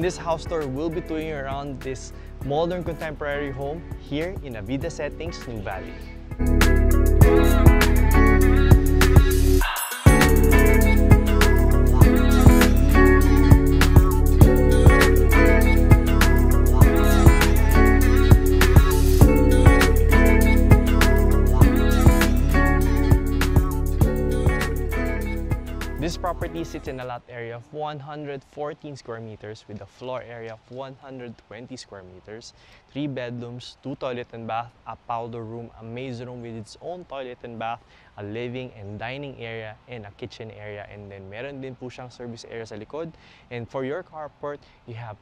this house tour, we'll be touring around this modern contemporary home here in Avida Settings, Nuvali. This property sits in a lot area of 114 square meters with a floor area of 120 square meters, 3 bedrooms, 2 toilet and bath, a powder room, a maze room with its own toilet and bath, a living and dining area, and a kitchen area. And then meron din po siyang service area sa likod. And for your carport, you have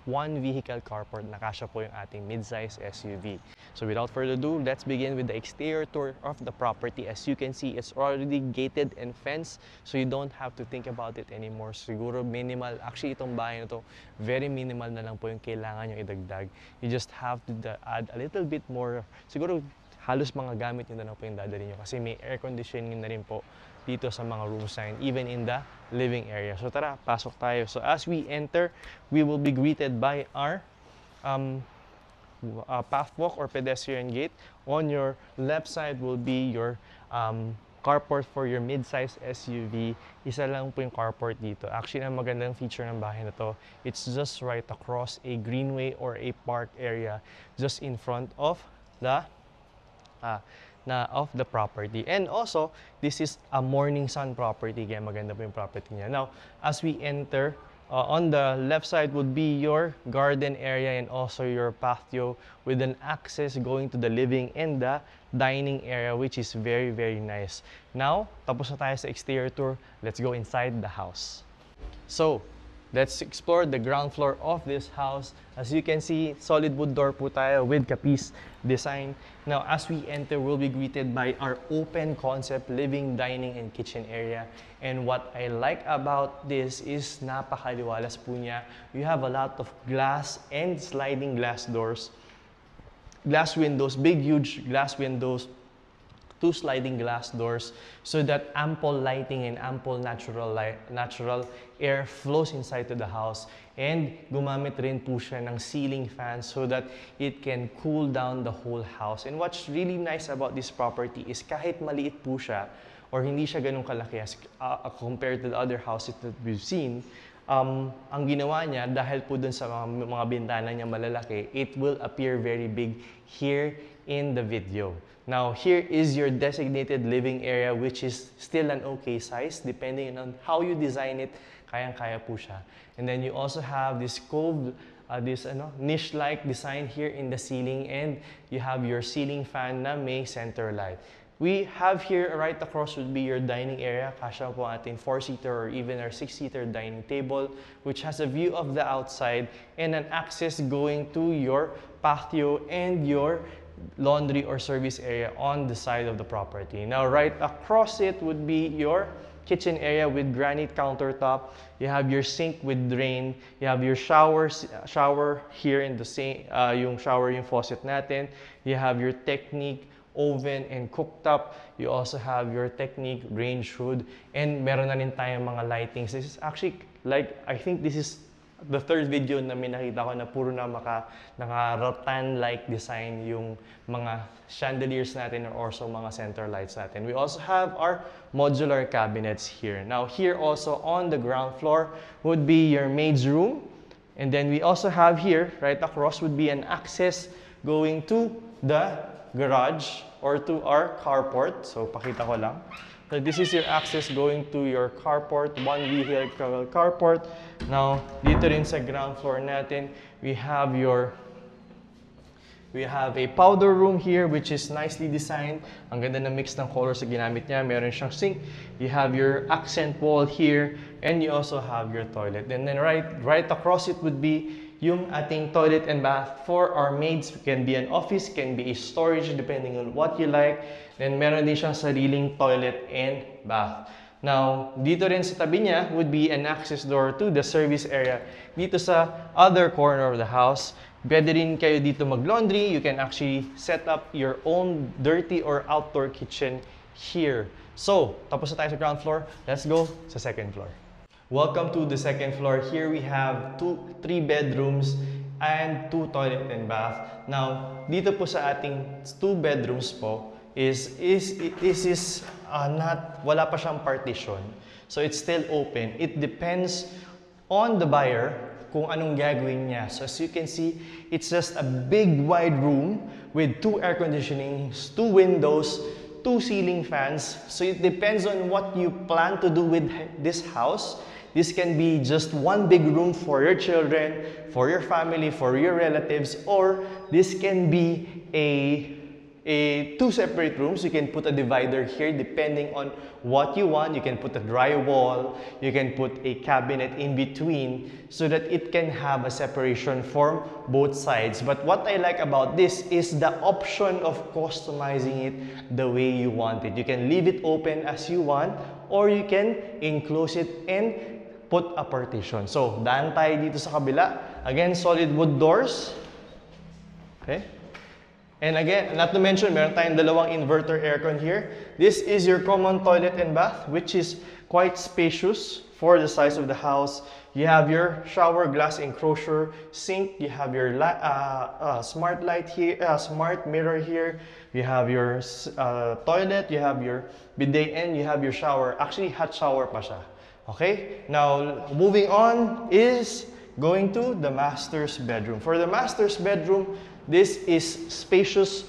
1 vehicle carport na kasya po yung ating mid-size SUV. So without further ado, let's begin with the exterior tour of the property. As you can see, it's already gated and fenced, so you don't have to think about it anymore. Siguro minimal, actually itong bahay na to, very minimal na lang po yung kailangan nyo idagdag. You just have to add a little bit more, siguro halos mga gamit nyo na lang po yung dadali nyo kasi may air conditioning na rin po dito sa mga rooms na yun, even in the living area. So tara, pasok tayo. So as we enter, we will be greeted by our pathwalk or pedestrian gate. On your left side will be your carport for your mid-size SUV. Isa lang po yung carport dito. Actually, ang magandang feature ng bahay na to, it's just right across a greenway or a park area just in front of the property. And also, this is a morning sun property, kaya maganda po yung property niya. Now, as we enter, on the left side would be your garden area and also your patio with an access going to the living and the dining area, which is very, very nice. Now, tapos na tayo sa exterior tour. Let's go inside the house. So, let's explore the ground floor of this house. As you can see, solid wood door po tayo with Capiz design. Now, as we enter, we'll be greeted by our open concept living, dining, and kitchen area. And what I like about this is napakaliwalas po niya. You have a lot of glass and sliding glass doors, glass windows, big, huge glass windows, 2 sliding glass doors so that ample lighting and ample natural air flows inside to the house. And gumamit rin po siya ng ceiling fan so that it can cool down the whole house. And what's really nice about this property is kahit maliit po siya or hindi siya ganun kalaki as compared to the other houses that we've seen, ang ginawa niya, dahil po dun sa mga bintana niya malalaki, it will appear very big here in the video. Now, here is your designated living area, which is still an okay size. Depending on how you design it, kayang-kaya po siya. And then you also have this cove, niche-like design here in the ceiling, and you have your ceiling fan na may center light. We have here, right across would be your dining area. Kasya po ating 4-seater or even our 6-seater dining table, which has a view of the outside and an access going to your patio and your laundry or service area on the side of the property. Now, right across it would be your kitchen area with granite countertop. You have your sink with drain. You have your shower here in the same, yung shower, yung faucet natin. You have your Technique oven and cooktop. You also have your Technique range hood, and meron na rin tayong mga lightings. This is actually, like, I think this is the third video na may nakita ko na puro na naka-rattan-like design yung mga chandeliers natin or also mga center lights natin. We also have our modular cabinets here. Now, here also on the ground floor would be your maid's room. And then we also have here, right across, would be an access going to the garage or to our carport. So, pakita ko lang. So this is your access going to your carport, 1 vehicle carport. Now, dito rin sa ground floor natin, we have a powder room here which is nicely designed. Ang ganda ng mix ng colors na ginamit niya. Meron siyang sink. You have your accent wall here, and you also have your toilet. And then right across it would be yung ating toilet and bath for our maids. It can be an office, can be a storage depending on what you like. Then meron din siyang sariling toilet and bath. Now, dito rin sa tabi niya would be an access door to the service area. Dito sa other corner of the house, pwede rin kayo dito mag-laundry. You can actually set up your own dirty or outdoor kitchen here. So, tapos na tayo sa ground floor. Let's go sa second floor. Welcome to the second floor. Here we have three bedrooms and 2 toilet and bath. Now, dito po sa ating 2 bedrooms po wala pa siyang partition. So it's still open. It depends on the buyer kung anong gagawin niya. So as you can see, it's just a big wide room with 2 air conditionings, 2 windows, 2 ceiling fans. So it depends on what you plan to do with this house. This can be just one big room for your children, for your family, for your relatives, or this can be a 2 separate rooms. You can put a divider here depending on what you want. You can put a drywall, you can put a cabinet in between so that it can have a separation from both sides. But what I like about this is the option of customizing it the way you want it. You can leave it open as you want, or you can enclose it and put a partition. So, daan tayo dito sa kabila. Again, solid wood doors. Okay? And again, not to mention, meron tayong dalawang inverter aircon here. This is your common toilet and bath, which is quite spacious for the size of the house. You have your shower glass enclosure, sink. You have your smart light here, smart mirror here. You have your toilet. You have your bidet, and you have your shower. Actually, hot shower pa siya. Okay. Now, moving on is going to the master's bedroom. For the master's bedroom, this is spacious.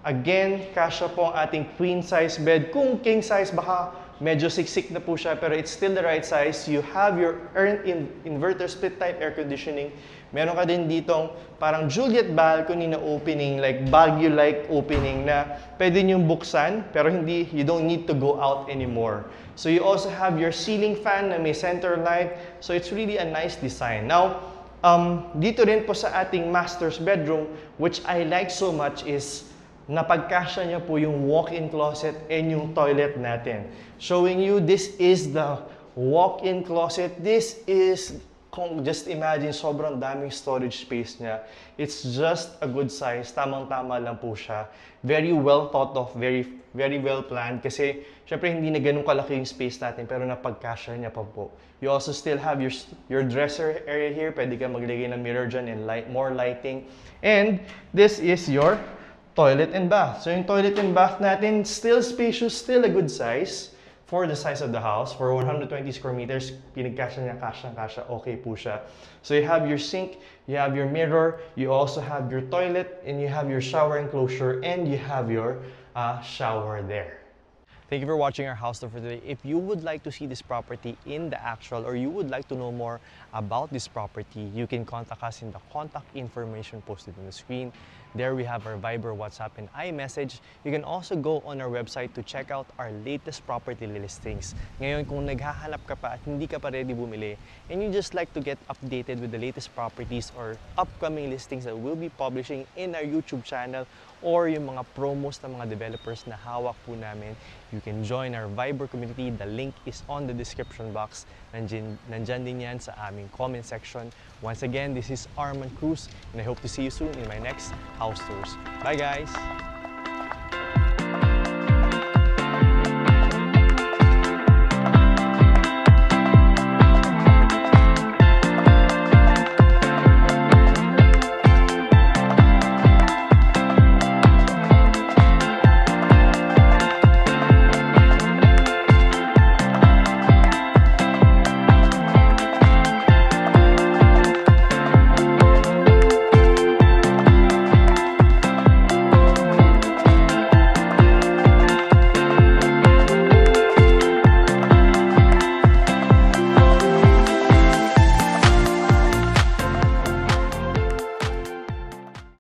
Again, kasya po ang ating queen size bed. Kung king size, baka medyo siksik na po siya, pero it's still the right size. You have your inverter split type air conditioning. Meron ka din ditong parang Juliet balcony na opening, like Baguio-like opening na pwede niyong buksan, pero hindi, you don't need to go out anymore. So you also have your ceiling fan na may center light. So it's really a nice design. Now, dito rin po sa ating master's bedroom, which I like so much is napagkasya niya po yung walk-in closet and yung toilet natin. Showing you, this is the walk-in closet. This is, just imagine, sobrang daming storage space niya. It's just a good size. Tamang-tama lang po siya. Very well thought of, very well planned. Kasi, syempre, hindi na ganun kalaki yung space natin, pero napagkasya niya pa po. You also still have your dresser area here. Pwede ka maglagay ng mirror dyan and more lighting. And this is your toilet and bath. So yung toilet and bath natin, still spacious, still a good size for the size of the house. For 120 square meters, pinagkasya niya, kasya, okay po siya. So you have your sink, you have your mirror, you also have your toilet, and you have your shower enclosure, and you have your shower there. Thank you for watching our house tour for today. If you would like to see this property in the actual, or you would like to know more about this property, you can contact us in the contact information posted on the screen. There we have our Viber, WhatsApp, and iMessage. You can also go on our website to check out our latest property listings. Ngayon, kung naghahanap ka pa at hindi ka pa ready bumili, and you just like to get updated with the latest properties or upcoming listings that we'll be publishing in our YouTube channel, or yung mga promos ng mga developers na hawak po namin, you can join our Viber community. The link is on the description box. Nandyan din yan sa aming comment section. Once again, this is Arman Cruz, and I hope to see you soon in my next house tours. Bye guys!